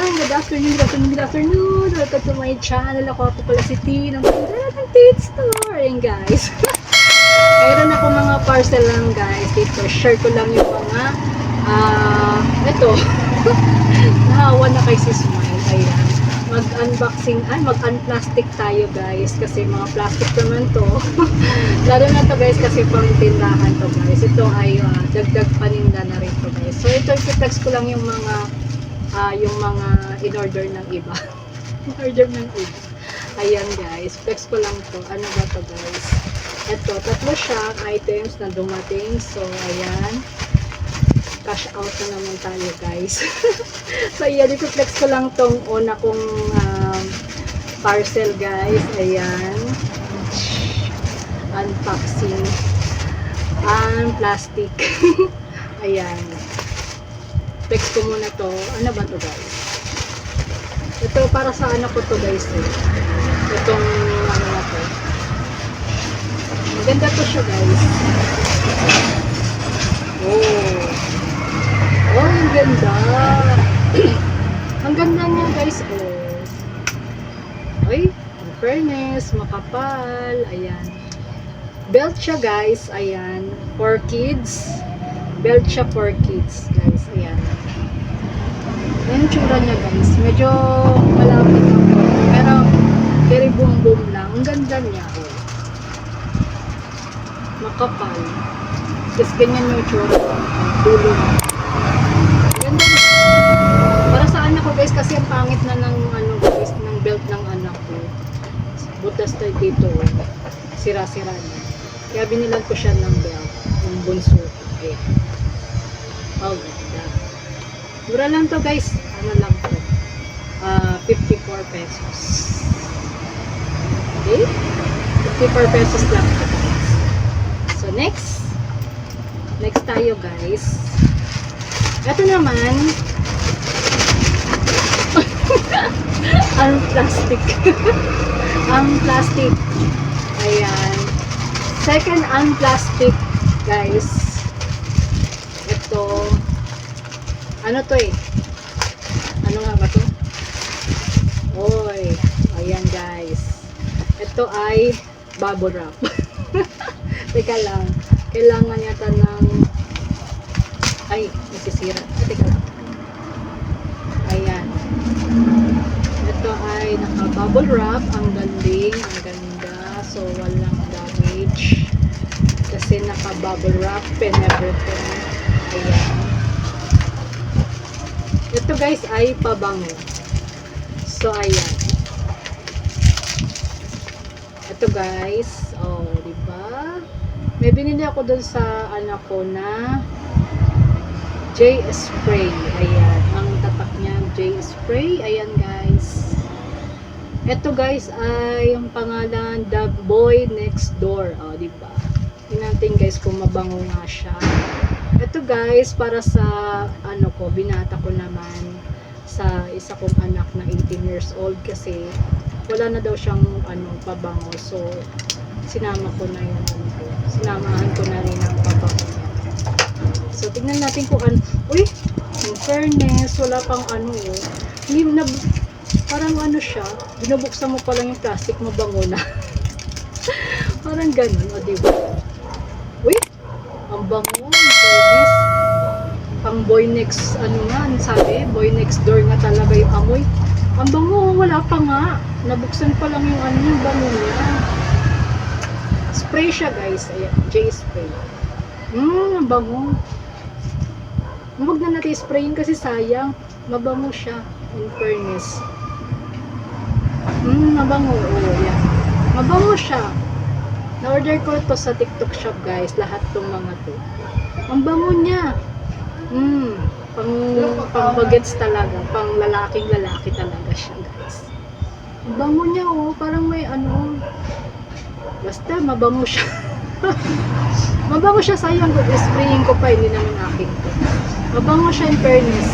Ayan, good afternoon, good afternoon, good afternoon. Welcome to my channel. Ako po pala si T ng Tit Store. Ayan guys. Mayroon ako mga parcel lang guys. Dito, share ko lang yung mga ito. Nahawa na kay si Smile. Ayan. Mag-unboxing, mag-unplastic tayo guys. Kasi mga plastic naman to. Lalo na to guys kasi pang tindahan to guys. Ito ay dagdag paninda na rin to guys. So ito, i-flex ko lang yung mga in-order ng iba. In-order ng iba. Ayan guys, flex ko lang to. Ano ba to guys? Ito, tatlo siyang items na dumating. So, ayan. Cash out na naman tayo guys. So, ayan, i-flex ko lang tong una kong parcel guys. Ayan. Unboxing. Plastic. Ayan. Flex ko muna to. Ano ba to guys? Ito para sa anak ko to guys eh. Itong ano na to. Maganda to siya guys. Oh. Oh, ang ganda. Ang ganda niya guys. Oh. Ay, in fairness, makapal. Ayan. Belt siya guys. Ayan. For kids. Belt siya for kids guys. Ayan. Ayan yung tsura niya guys. Medyo malapit lang po. Pero very boom boom lang. Ang ganda niya. Oh. Makapal. Tapos ganyan yung tsura. Dulo. Ganda niya. Para sa anak ko guys kasi ang pangit na ng ano guys, ng belt ng anak ko. Butas tayo dito. Sira-sira niya. Kaya binilan ko siya ng belt. Ng bunso. Ayan. Oh, ganda. Mura lang to guys. Ano lang to? 54 pesos. Okay? 54 pesos lang to guys. So next. Next tayo guys. Ito naman. Ang plastic. Ang plastic. Ayan. Second unplastic guys. Ito. Ano to eh? Ano nga ba to? Oy, ayan guys. Ito ay bubble wrap. Teka lang. Kailangan yata ng ay, nasisira. Teka lang. Ayan. Ito ay naka-bubble wrap. Ang galing. Ang ganda. So, walang damage. Kasi naka-bubble wrap and everything. Ayan. Ito guys ay pabango. So ayan. Ito guys, oh, di ba? May binili ako doon sa anak ko na J Spray. Ayan, ang tatak niya J Spray. Ayan guys. Ito guys ay yung pangalan The Boy Next Door. Oh, di ba? Tingnan natin guys kung mabango nga siya. Ito guys, para sa ano ko, binata ko naman sa isa kong anak na 18 years old kasi wala na daw siyang ano, pabango. So, sinama ko na yun. Sinamahan ko na rin ang pabango. So, tingnan natin kung ano. Uy, in fairness, wala pang ano eh. Hindi na, parang ano siya, binubuksan mo pa lang yung plastic, mabango na. Parang ganun, o diba? Uy, ang bango. Fairness. Pang boy next, ano nga, sabi, boy next door nga talaga yung amoy. Ang bango, wala pa nga. Nabuksan pa lang yung ano, yung bango niya. Spray siya guys, ayan, J-spray. Ang bango. Huwag na natin sprayin kasi sayang. Mabango siya, in fairness. Mabango, oh, yan. Mabango siya. Na-order ko ito sa TikTok shop guys, lahat tong mga to. Ang bango niya. Pang bagets talaga, pang lalaki talaga siya guys. Ang bango niya oh, parang may ano. Basta mabango siya. Mabango siya, sayang ko spraying ko pa, hindi naman akin to. Mabango siya in fairness.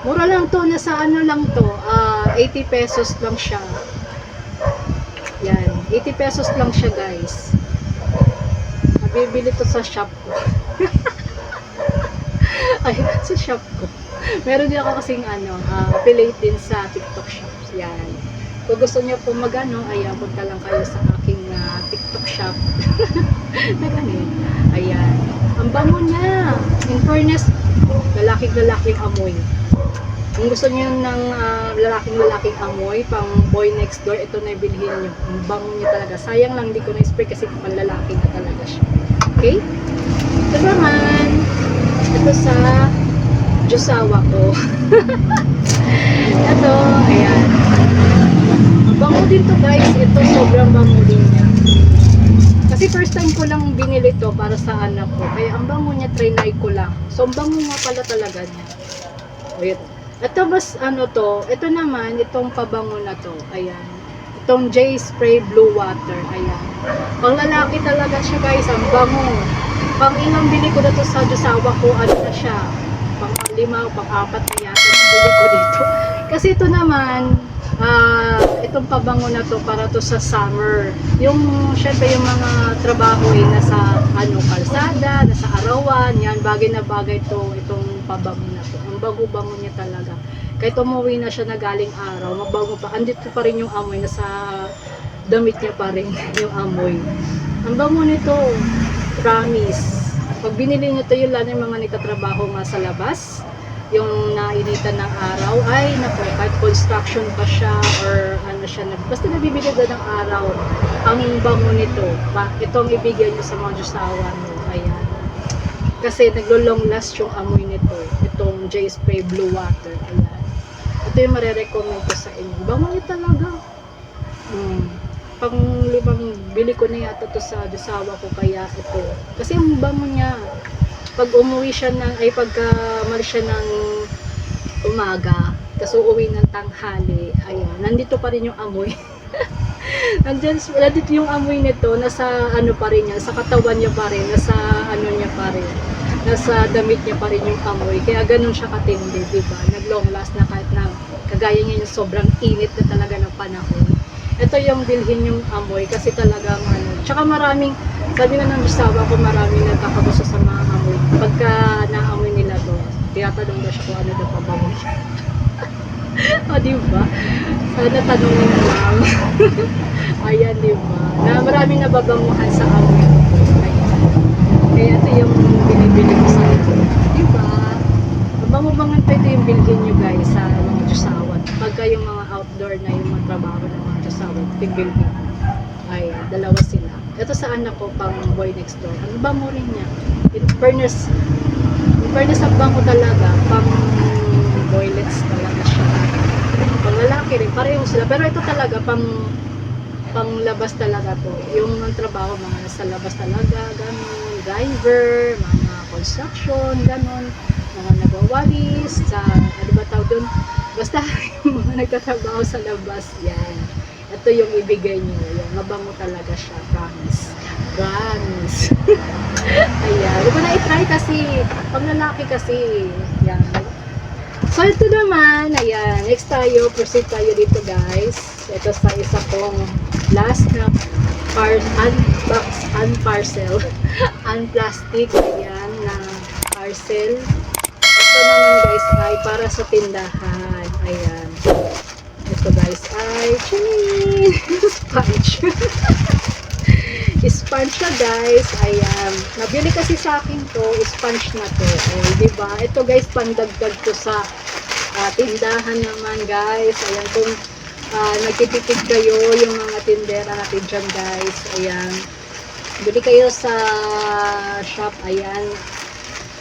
Mura lang to, nasa ano lang to, 80 pesos lang siya. Yan, 80 pesos lang siya guys. Nabibili to sa shop ko. Ay, sa shop ko. Meron din ako kasing affiliate din sa TikTok shops. Yan. Kung gusto niyo po magano, ayan, punta lang kayo sa aking TikTok shop. Na ganun. Ayan. Ang bango niya. In fairness, lalaking amoy. Kung gusto niyo ng lalaking amoy, pang boy next door, ito na yung bilhin niyo. Ang bango niya talaga. Sayang lang, di ko na-spray kasi panlalaki na talaga siya. Okay? Ito naman, ito sa Diyosawa ko. Ito, ayan. Ang bango din to guys. Ito, sobrang bango din niya. Kasi first time ko lang binili to para sa anak ko. Kaya ang bango niya, trinay ko lang. So, ang bango nga pala talaga niya. Ayan. Ito mas ito naman, itong pabango na to. Ayan. Itong J Spray Blue Water. Ayan. Pang lalaki talaga siya guys. Ang bango. Pang ilang bili ko na to sa Diyosawa ko, ano na siya. Pang 5 o pang 4 na yata bili ko dito. Kasi ito naman, itong pabango na to para to sa summer. Yung syempre yung mga trabaho ay nasa kalsada, nasa arawan, yan bagay na bagay to itong pabango na to. Ang bago-bango niya talaga. Kahit umuwi na siya na galing araw, mabango pa. Andito pa rin yung amoy, nasa damit niya pa rin yung amoy. Ang bango nito, promise. Pag binili niyo to, yun lang yung mga nagtatrabaho nga sa labas, yung nainitan ng araw, ay nako, kahit construction pa siya or ano siya, basta nabibigyan doon ng araw, ang bango nito. Itong ibigay niyo sa mga Diyosawa mo. Ayan. Kasi naglo-long last yung amoy nito. Itong J Spray Blue Water. Ayan. Ito yung marerecommend ko sa inyo. Bango niya talaga. Pang 5 bili ko na yata to sa Diyosawa ko, kaya ito. Kasi ang bango niya. Pag umuwi siya pagka malis siya ng umaga, kasi uuwi ng tanghali, ayan, nandito pa rin yung amoy. Nandito yung amoy nito, nasa pa rin niya, sa katawan niya pa rin, nasa niya pa rin, nasa damit niya pa rin yung amoy. Kaya ganun siya katindi, diba? Nag-long last na kahit na kagaya niya yung sobrang init na talaga ng panahon. Ito yung bilhin yung amoy kasi talagang tsaka maraming, sabi nga ng Diyosawa ko, maraming nagkakagusto sa mga amoy. Pagka naamoy nila to, tinatanong daw siya kung ano daw pabango siya. O diba? Sana tanongin na lang. Ayan, diba? Na maraming nababanguhan sa amoy. Ayan. Kaya ito yung binibili ko sa ito. Diba? Mabango-bangan pa ito yung bilhin nyo guys sa mga Diyosawa. Pagka yung mga outdoor na yung mga trabaho ng mga Diyosawa, tig-bilhin. Ay, dalawa sila. Ito sa anak ko, pang boy next door. Ang bango rin niya. In fairness ang bango talaga, pang boylets talaga siya. Pang lalaki rin, pareho sila. Pero ito talaga, pang labas talaga to. Yung ang trabaho, mga nasa labas talaga, ganun, driver, mga construction, ganun, mga nagwawalis, sa, ano ba tawag doon? Basta, yung mga nagtatrabaho sa labas, yan. Ito yung ibigay niyo. Yung mabango talaga siya. Promise. Promise. Ayan. Huwag ko na i-try kasi pang lalaki kasi. Yan. So, ito naman. Ayan. Next tayo. Proceed tayo dito guys. Ito sa isa kong last na parcel. Unplastic. Ayan. Na parcel. Ito naman guys ay para sa tindahan. Ayan. Ito guys ay sponge. Sponge na guys. Ayan. Nabili kasi sa akin to, sponge na to. Diba? Ito guys, pandagdag ko sa tindahan naman guys. Ayan, kung nagtitipid kayo yung mga tindera natin dyan guys. Ayan. Bili kayo sa shop. Ayan.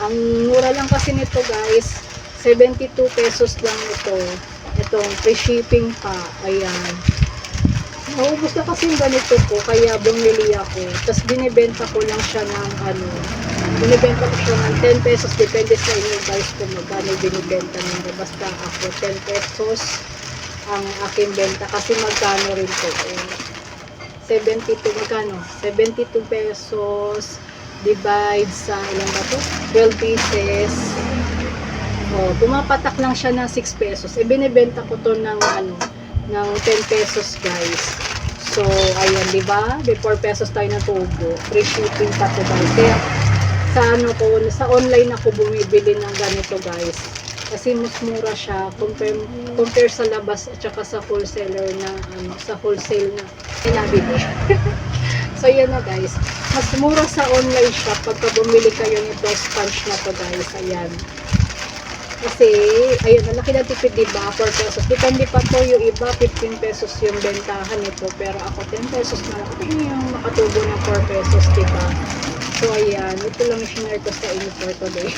Ang mura lang kasi nito guys. 72 pesos lang ito. Itong free shipping pa. Ayan. Naubos na kasi yung ganito ko, kaya bumili ako. Tapos binibenta ko lang siya ng binibenta ko siya ng 10 pesos. Depende sa inyo guys kung magkano binibenta nyo. Basta ako 10 pesos ang aking benta. Kasi magkano rin to. 72, magkano? 72 pesos divide sa ilang ba to? 12 pieces. Pumapatak lang siya ng 6 pesos. Binibenta ko to ng ng 10 pesos guys. So, ayan, di ba? May 4 pesos tayo na tubo. Free shipping pa to guys. Kaya sa sa online ako bumibili ng ganito guys. Kasi mas mura siya compare sa labas at saka sa wholesaler na sa wholesale na nabili. So yun na guys, mas mura sa online shop pagka bumili kayo nito sponge na to guys. Ayan. Kasi, ayun, malaki na tipid, diba? 4 pesos. Depende pa to, yung iba, 15 pesos yung bentahan nito. Pero ako, 10 pesos na lang. Ako yung makatubo ng 4 pesos, diba? So, ayan. Ito lang yung share ko sa inyo for today.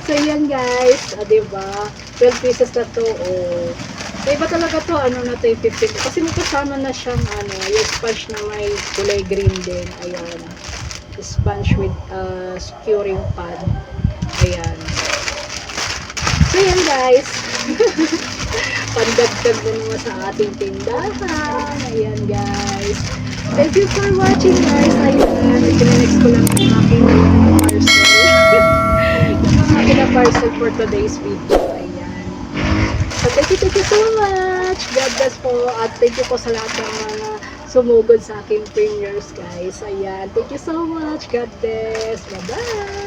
So, ayan guys. Diba? 12 pieces na to. Oh. So, iba talaga to. Ano na to yung 15. Kasi may kasama na siyang, yung sponge na may kulay green din. Ayan. Sponge with curing pad. Ayan. So yan guys, pandagdag mo naman sa ating tindahan. Ayan guys. Thank you for watching guys. Ayan, i-next ko lang yung aking parcel. Yung mga parcel for today's video. Ayan. So thank you so much. God bless po. At thank you po sa lahat ng mga sumugod sa aking premiers guys. Ayan. Thank you so much. God bless. Bye-bye.